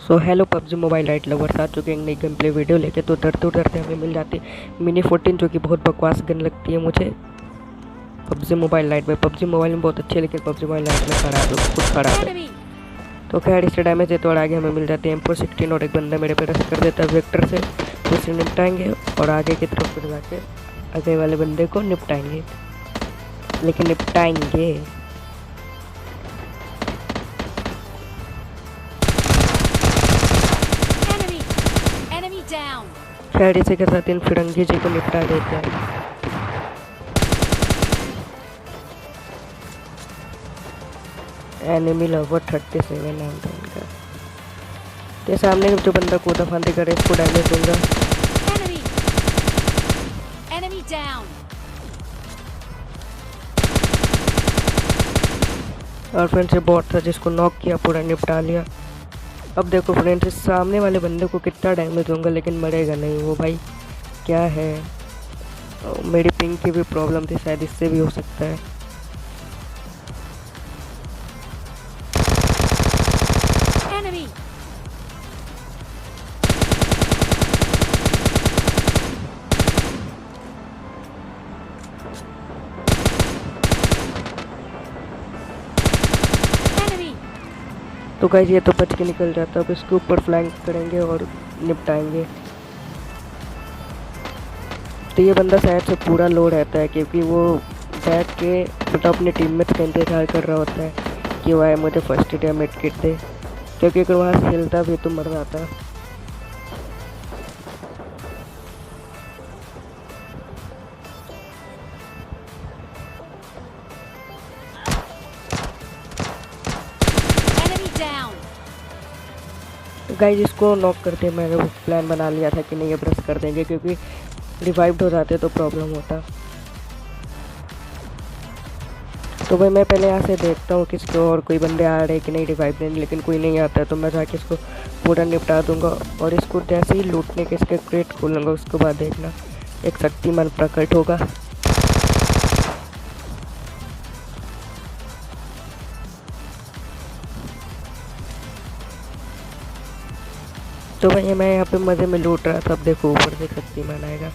सो hello PUBG mobile right lovers, आ चुके हैं एक नई गेम प्ले वीडियो लेके। तो डरते डरते हमें मिल जाती है मिनी 14 जो कि बहुत बकवास गन लगती है मुझे पबजी मोबाइल लाइट में। पबजी मोबाइल में बहुत अच्छी है लेकिन पबजी मोबाइल लाइट में खराब है, खुद खराब है। तो खैर इससे डैमेज देते और आगे हमें मिल जाती है M416 और एक बंदा मेरे पे रश कर देता है वेक्टर से, तो उसे निपटाएंगे और आगे की तरफ फिर जाके आगे वाले बंदे को निपटाएंगे, लेकिन निपटाएंगे। खैर इसी के साथ इन फिरंगी जी को निपटा देते हैं। एनिमी लवर 37 नाम था इनका। तो सामने जो बंदा कूदा फांदी करे इसको डैमेज दूंगा। और फ्रेंड्स ये बॉट था जिसको नॉक किया, पूरा निपटा लिया। अब देखो फ्रेंड्स इस सामने वाले बंदे को कितना डैमेज दूंगा लेकिन मरेगा नहीं वो भाई। क्या है, मेरी पिंग की भी प्रॉब्लम थी, शायद इससे भी हो सकता है। तो गाइस ये तो बच के निकल जाता है। अब इसके ऊपर फ्लैंक करेंगे और निपटाएंगे। तो ये बंदा शायद से पूरा लो रहता है क्योंकि वो बैठ के मतलब अपने टीममेट्स का इंतजार कर रहा होता है कि वह मुझे फर्स्ट एड या मिड किट दे, क्योंकि अगर वहाँ से हिलता भी तो मर जाता। गाइस इसको नॉक करते मैंने वो प्लान बना लिया था कि नहीं ये ब्रश कर देंगे, क्योंकि रिवाइव्ड हो जाते तो प्रॉब्लम होता। तो भाई मैं पहले यहाँ से देखता हूँ किसको और कोई बंदे आ रहे कि नहीं रिवाइव देने, लेकिन कोई नहीं आता है तो मैं जाके इसको पूरा निपटा दूंगा। और इसको जैसे ही लूटने के इसके क्रेट खोलूँगा उसके बाद देखना एक शक्तिमान प्रकट होगा। तो भाई मैं यहाँ पे मज़े में लूट रहा था, अब देखो ऊपर से शक्तिमान आएगा।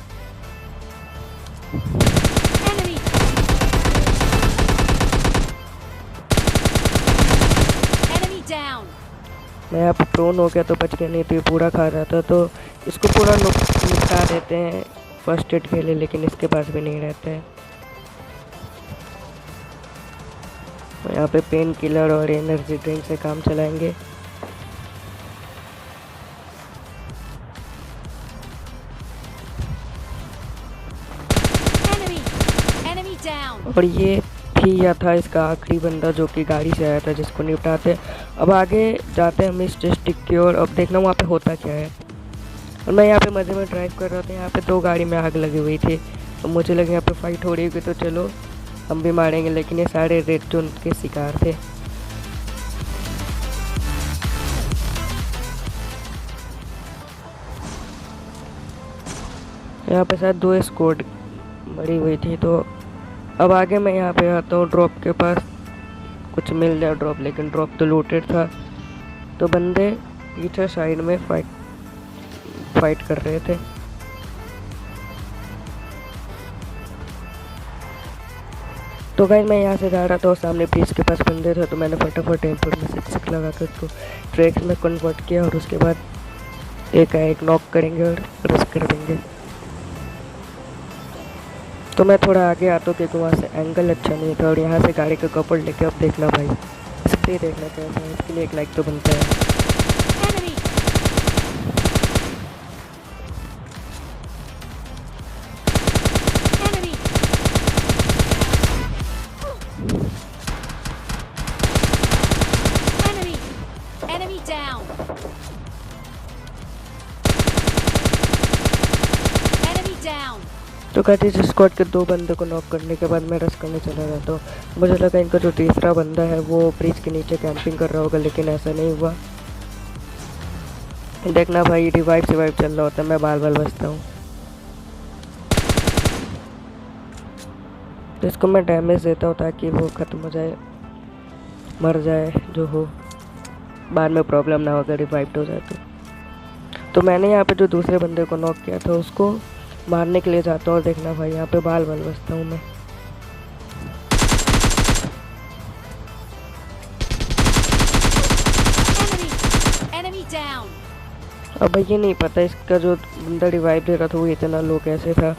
मैं यहाँ पे प्रोन हो गया तो बच गया, नहीं तो ये पूरा खा रहा था। तो इसको पूरा निपटा देते हैं फर्स्ट एड के लिए, लेकिन इसके पास भी नहीं रहता है। तो यहाँ पे पेन किलर और एनर्जी ड्रिंक से काम चलाएंगे। और ये थी या था इसका आखिरी बंदा जो कि गाड़ी से आया था, जिसको निपटाते। अब आगे जाते हैं हम इस डिस्ट्रिक्ट की ओर। अब देखना वहाँ पे होता क्या है। और मैं यहाँ पे मज़े में ड्राइव कर रहा था, यहाँ पे 2 गाड़ी में आग लगी हुई थी। तो मुझे लगा यहाँ पे फाइट हो रही होगी तो चलो हम भी मारेंगे, लेकिन ये सारे रेड जोन के शिकार थे। यहाँ पे शायद 2 स्क्वाड मरी हुई थी। तो अब आगे मैं यहाँ पे आता हूँ ड्रॉप के पास, कुछ मिल जाए ड्रॉप, लेकिन ड्रॉप तो लूटेड था। तो बंदे पीछे साइड में फाइट कर रहे थे। तो गाइस मैं यहाँ से जा रहा था और सामने ब्रिज के पास बंदे थे, तो मैंने फटाफट M4 में 6 लगा कर उसको ट्रैक्स में कन्वर्ट किया और उसके बाद एक नॉक करेंगे और रश कर देंगे। तो मैं थोड़ा आगे आता हूँ क्योंकि वहाँ से एंगल अच्छा नहीं था। और यहाँ से गाड़ी का कपड़ लेके अब देखना भाई स्प्रे देखना कैसा है, इसके लिए एक लाइक तो बनता है। तो कहते इस स्क्वाड के 2 बंदे को नॉक करने के बाद मैं रश करने चला जाता हूँ। मुझे लगा इनका जो तीसरा बंदा है वो ब्रिज के नीचे कैंपिंग कर रहा होगा, लेकिन ऐसा नहीं हुआ। देखना भाई रिवाइव चल रहा होता है, मैं बाल बचता हूँ। तो इसको मैं डैमेज देता हूँ ताकि वो ख़त्म हो जाए, मर जाए जो हो। बाद में प्रॉब्लम ना हो अगर रिवाइव्ड हो जाए तो मैंने यहाँ पे जो दूसरे बंदे को नॉक किया था उसको मारने के लिए जाता हूँ। और देखना भाई यहाँ पे बाल बाल बचता हूँ मैं। अब ये नहीं पता इसका जो बंदा रिवाइव दे रहा था वो इतना लो कैसे था।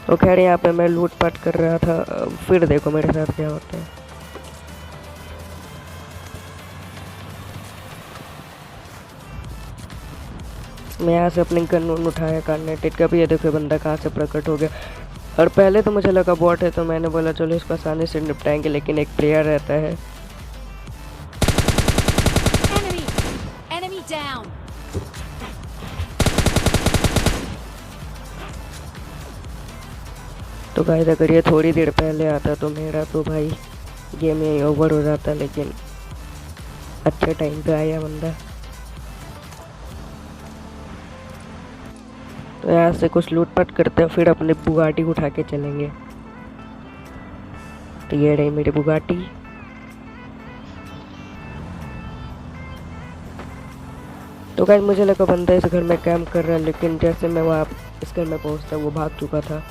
तो खैर यहाँ पे मैं लूटपाट कर रहा था। फिर देखो मेरे साथ क्या होता है। मैं यहाँ से अपनी गन उठाया कार्नेटेड का भी। ये देखो बंदा कहाँ से प्रकट हो गया। और पहले तो मुझे लगा बॉट है तो मैंने बोला चलो इसको आसानी से निपटाएंगे, लेकिन एक प्लेयर रहता है। तो गाइस अगर ये थोड़ी देर पहले आता तो मेरा तो भाई गेम यही ओवर हो जाता, लेकिन अच्छे टाइम पे आया बंदा। तो यहाँ से कुछ लूटपाट करते हैं, फिर अपने बुगाटी उठा के चलेंगे। तो ये रही मेरी बुगाटी। तो गाइस मुझे लगा बंदा इस घर में कैंप कर रहा है, लेकिन जैसे मैं वहाँ इस घर में पहुँचता वो भाग चुका था।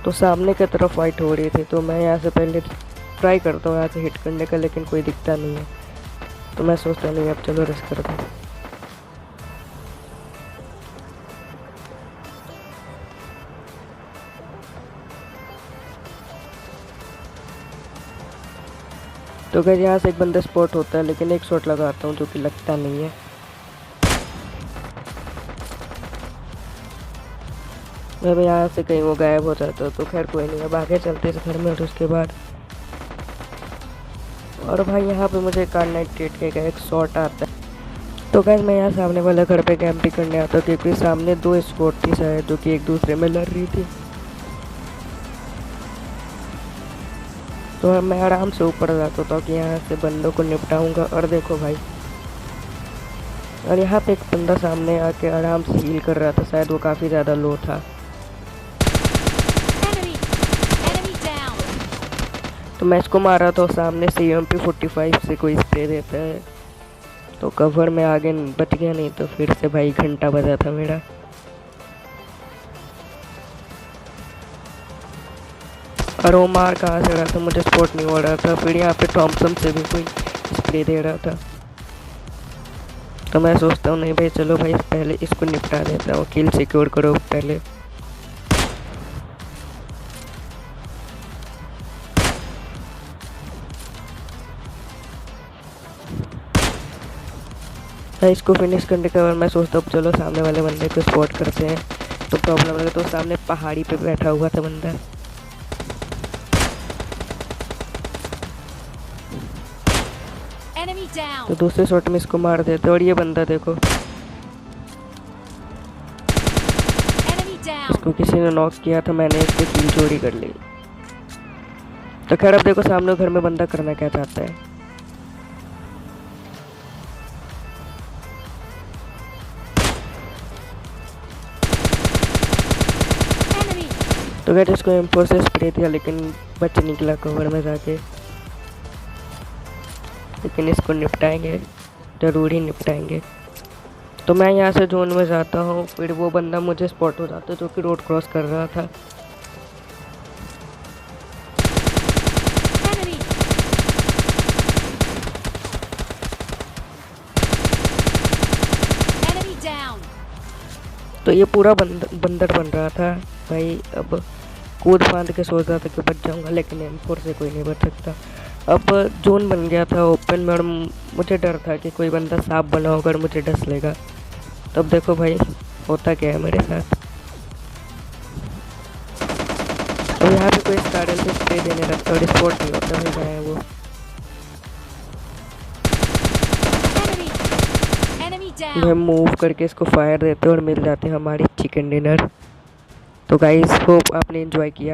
तो सामने की तरफ फाइट हो रही थी। तो मैं यहाँ से पहले ट्राई करता हूँ यहाँ से हिट करने का, लेकिन कोई दिखता नहीं है। तो मैं सोचता नहीं अब चलो रेस्ट करता हूँ। तो गाइस यहाँ से एक बंदा स्पॉट होता है, लेकिन एक शॉट लगाता हूँ जो कि लगता नहीं है। मैं यहाँ से कहीं वो गायब हो जाता तो खैर कोई नहीं। अब आगे चलते इस घर में। और उसके बाद और भाई यहाँ पे मुझे कार्नेटेड का एक शॉट आता है। तो गाइस मैं यहाँ सामने वाले घर पे कैंपिंग करने आता हूँ, क्योंकि सामने दो स्क्वाड थी शायद जो कि एक दूसरे में लड़ रही थी। तो मैं आराम से ऊपर जाता था कि यहाँ से बंदों को निपटाऊंगा। और देखो भाई, और यहाँ पे एक बंदा सामने आके आराम से हील कर रहा था, शायद वो काफ़ी ज़्यादा लो था। तो मैं इसको मारा तो सामने से MP45 से कोई स्प्रे देता है। तो कवर में आगे बच गया, नहीं तो फिर से भाई घंटा बजा था मेरा। और वो मार कहाँ से रहा था मुझे स्पॉट नहीं हो रहा था। फिर यहाँ पे थॉमसन से भी कोई स्प्रे दे रहा था। तो मैं सोचता हूँ नहीं भाई चलो भाई पहले इसको निपटा देता हूँ, किल सिक्योर करो पहले। इसको फिनिश करने के बाद मैं सोचता हूँ चलो सामने वाले बंदे को स्पॉट करते हैं। तो प्रॉब्लम लगा तो सामने पहाड़ी पे बैठा हुआ था बंदा। तो दूसरे शॉट में इसको मार देते। और ये बंदा देखो, इसको किसी ने नॉक किया था, मैंने इसकी किल चोरी कर ली। तो खैर अब देखो सामने घर में बंदा करना क्या चाहता है। तो खैर इसको M4 से स्प्रे दिया, लेकिन बच निकला कवर में जाके। लेकिन इसको निपटाएंगे, ज़रूर ही निपटाएंगे। तो मैं यहाँ से जोन में जाता हूँ, फिर वो बंदा मुझे स्पॉट हो जाता है जो कि रोड क्रॉस कर रहा था। तो ये पूरा बंदर बन रहा था भाई। अब कूद फांद के सोच रहा था कि बच जाऊंगा, लेकिन M4 से कोई नहीं बच सकता। अब जोन बन गया था ओपन में, और मुझे डर था कि कोई बंदा सांप बना होगा और मुझे डस लेगा। तब देखो भाई होता क्या है मेरे साथ। तो यहाँ पे कोई स्टार्टल से स्प्रे देने लगता और स्पॉट नहीं होता भाई, गया है वो। हम मूव करके इसको फायर देते और मिल जाते हैं हमारी चिकन डिनर। तो गाइस होप आपने एंजॉय किया।